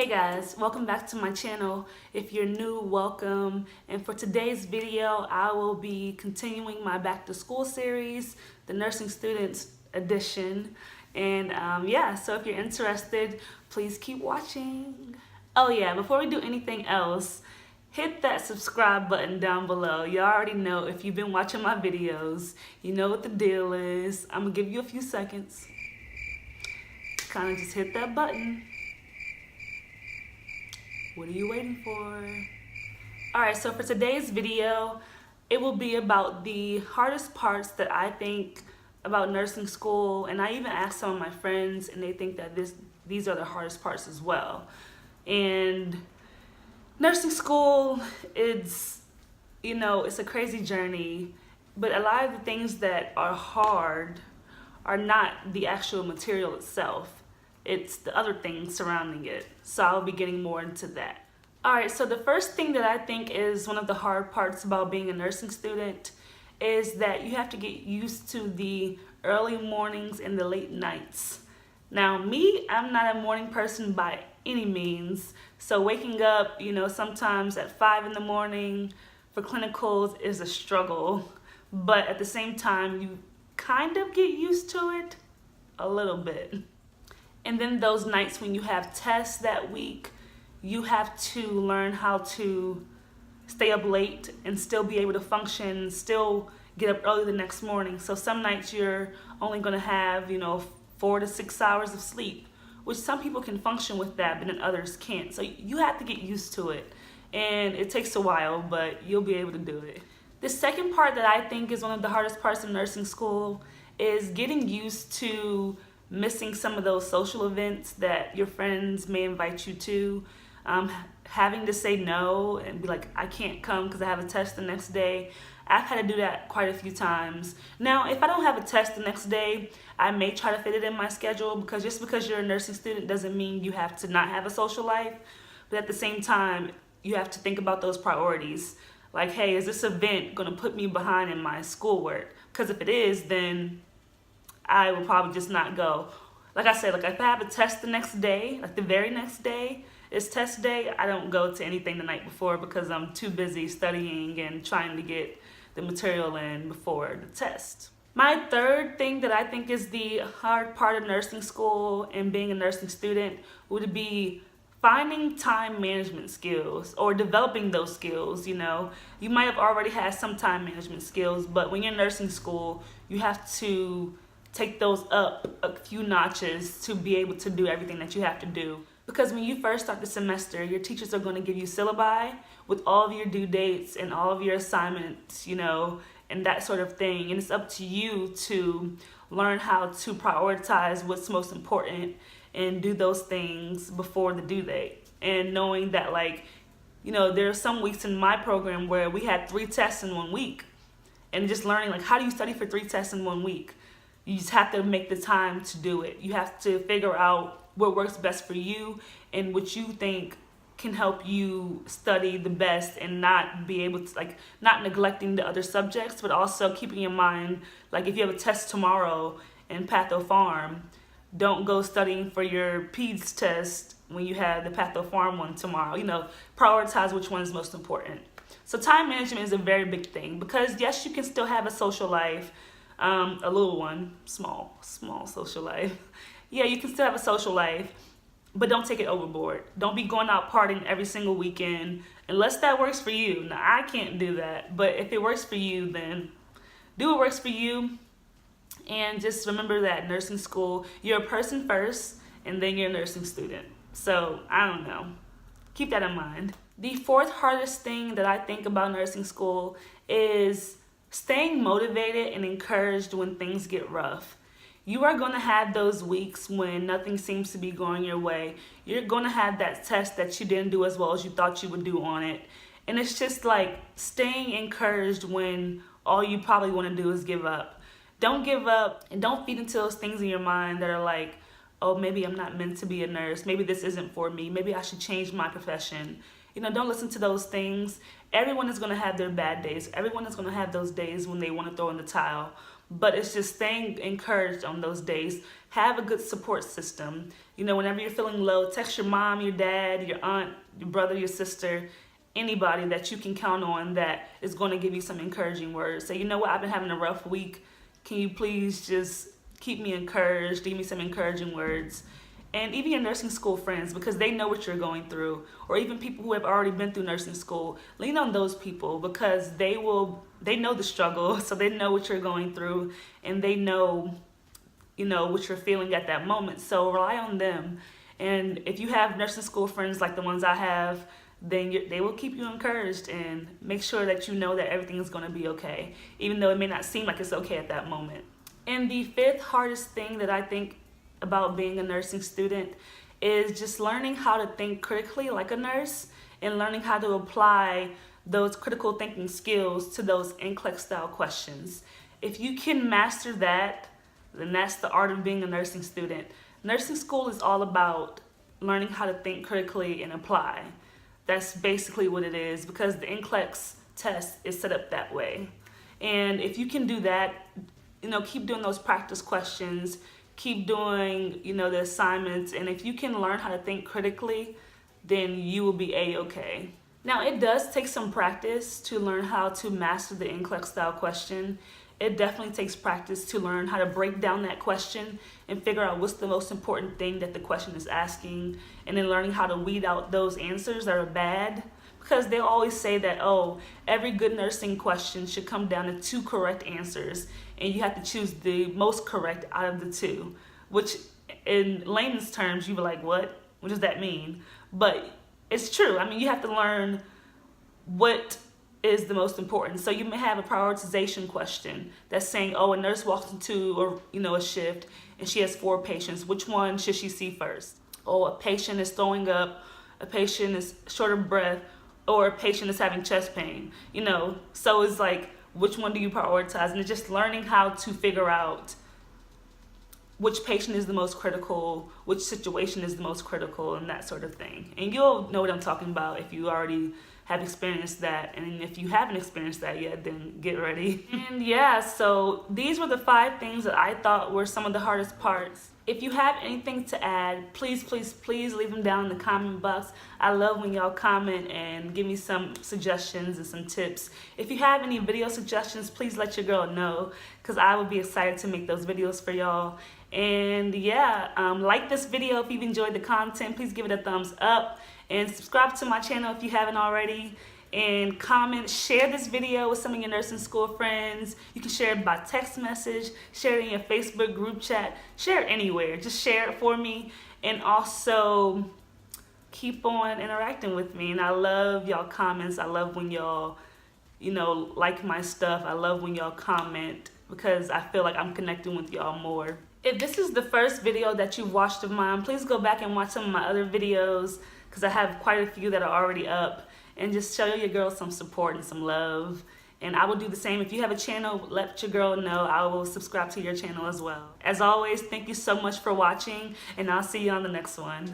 guys, welcome back to my channel. If you're new, welcome. And for today's video, I will be continuing my back to school series, the Nursing Students Edition. And yeah, so if you're interested, please keep watching. Oh yeah, before we do anything else, hit that subscribe button down below. You already know, if you've been watching my videos, you know what the deal is. I'm gonna give you a few seconds. Kind of just hit that button. What are you waiting for? Alright, so for today's video, it will be about the hardest parts that I think about nursing school, and I even asked some of my friends and they think that these are the hardest parts as well. And nursing school, it's a crazy journey, but a lot of the things that are hard are not the actual material itself. It's the other things surrounding it. So I'll be getting more into that. Alright, so the first thing that I think is one of the hard parts about being a nursing student is that you have to get used to the early mornings and the late nights. Now me, I'm not a morning person by any means. So waking up, sometimes at 5 in the morning for clinicals is a struggle. But at the same time, you kind of get used to it a little bit. And then those nights when you have tests that week, you have to learn how to stay up late and still be able to function, still get up early the next morning. So some nights you're only going to have, 4 to 6 hours of sleep, which some people can function with that, but then others can't. So you have to get used to it. And it takes a while, but you'll be able to do it. The second part that I think is one of the hardest parts of nursing school is getting used to missing some of those social events that your friends may invite you to, having to say no and be like, I can't come because I have a test the next day. I've had to do that quite a few times. Now, if I don't have a test the next day, I may try to fit it in my schedule, because just because you're a nursing student doesn't mean you have to not have a social life. But at the same time, you have to think about those priorities. Like, hey, is this event going to put me behind in my schoolwork? Because if it is, then I will probably just not go. Like I said, if I have a test the next day, like the very next day is test day, I don't go to anything the night before because I'm too busy studying and trying to get the material in before the test. My third thing that I think is the hard part of nursing school and being a nursing student would be finding time management skills or developing those skills. You might have already had some time management skills, but when you're in nursing school, you have to take those up a few notches to be able to do everything that you have to do. Because when you first start the semester, your teachers are going to give you syllabi with all of your due dates and all of your assignments, and that sort of thing. And it's up to you to learn how to prioritize what's most important and do those things before the due date. And knowing that, there are some weeks in my program where we had 3 tests in 1 week. And just learning, how do you study for 3 tests in 1 week? You just have to make the time to do it. You have to figure out what works best for you and what you think can help you study the best, and not be able to, not neglecting the other subjects, but also keeping in mind, if you have a test tomorrow in Patho Pharm, don't go studying for your PEDS test when you have the Patho Pharm one tomorrow. Prioritize which one is most important. So time management is a very big thing, because yes, you can still have a social life, a little one, small social life. Yeah, you can still have a social life, but don't take it overboard. Don't be going out partying every single weekend, unless that works for you. Now, I can't do that, but if it works for you, then do what works for you. And just remember that nursing school, you're a person first, and then you're a nursing student. So, I don't know. Keep that in mind. The fourth hardest thing that I think about nursing school is staying motivated and encouraged when things get rough. You are going to have those weeks when nothing seems to be going your way. You're going to have that test that you didn't do as well as you thought you would do on it. And it's just staying encouraged when all you probably want to do is give up. Don't give up, and don't feed into those things in your mind that are oh, maybe I'm not meant to be a nurse. Maybe this isn't for me. Maybe I should change my profession. Don't listen to those things. Everyone is going to have their bad days. Everyone is going to have those days when they want to throw in the towel. but it's just staying encouraged on those days. Have a good support system. You know, whenever you're feeling low, text your mom, your dad, your aunt, your brother, your sister, anybody that you can count on that is going to give you some encouraging words. Say, you know what, I've been having a rough week. Can you please just keep me encouraged, give me some encouraging words? And even your nursing school friends, because they know what you're going through, or even people who have already been through nursing school, lean on those people because they know the struggle, so they know what you're going through, and they know, you know, what you're feeling at that moment. So rely on them. And if you have nursing school friends like the ones I have, then they will keep you encouraged and make sure that you know that everything is going to be okay, even though it may not seem like it's okay at that moment. And the fifth hardest thing that I think about being a nursing student is just learning how to think critically like a nurse and learning how to apply those critical thinking skills to those NCLEX style questions. If you can master that, then that's the art of being a nursing student. Nursing school is all about learning how to think critically and apply. That's basically what it is, because the NCLEX test is set up that way. And if you can do that, you know, keep doing those practice questions, keep doing, you know, the assignments, and if you can learn how to think critically, then you will be A-okay. Now, it does take some practice to learn how to master the NCLEX style question. It definitely takes practice to learn how to break down that question and figure out what's the most important thing that the question is asking, and then learning how to weed out those answers that are bad. Because they'll always say that, oh, every good nursing question should come down to 2 correct answers, and you have to choose the most correct out of the 2, which in layman's terms, you be like, what? What does that mean? But it's true. I mean, you have to learn what is the most important. So you may have a prioritization question that's saying, oh, a nurse walks into a shift and she has 4 patients. Which one should she see first? Oh, a patient is throwing up, a patient is short of breath, or a patient is having chest pain, you know? So it's like, which one do you prioritize? And it's just learning how to figure out which patient is the most critical, which situation is the most critical, and that sort of thing. And you'll know what I'm talking about if you already have experienced that. And if you haven't experienced that yet, then get ready. And yeah, so these were the 5 things that I thought were some of the hardest parts. If you have anything to add, please, please, please leave them down in the comment box. I love when y'all comment and give me some suggestions and some tips. If you have any video suggestions, please let your girl know, because I will be excited to make those videos for y'all. And yeah, like this video if you've enjoyed the content. Please give it a thumbs up and subscribe to my channel if you haven't already. And comment, share this video with some of your nursing school friends. You can share it by text message, share it in your Facebook group chat, share it anywhere. Just share it for me, and also keep on interacting with me. And I love y'all comments. I love when y'all, like my stuff. I love when y'all comment, because I feel like I'm connecting with y'all more. If this is the first video that you've watched of mine, please go back and watch some of my other videos, because I have quite a few that are already up. And just show your girl some support and some love. And I will do the same. If you have a channel, let your girl know. I will subscribe to your channel as well. As always, thank you so much for watching, and I'll see you on the next one.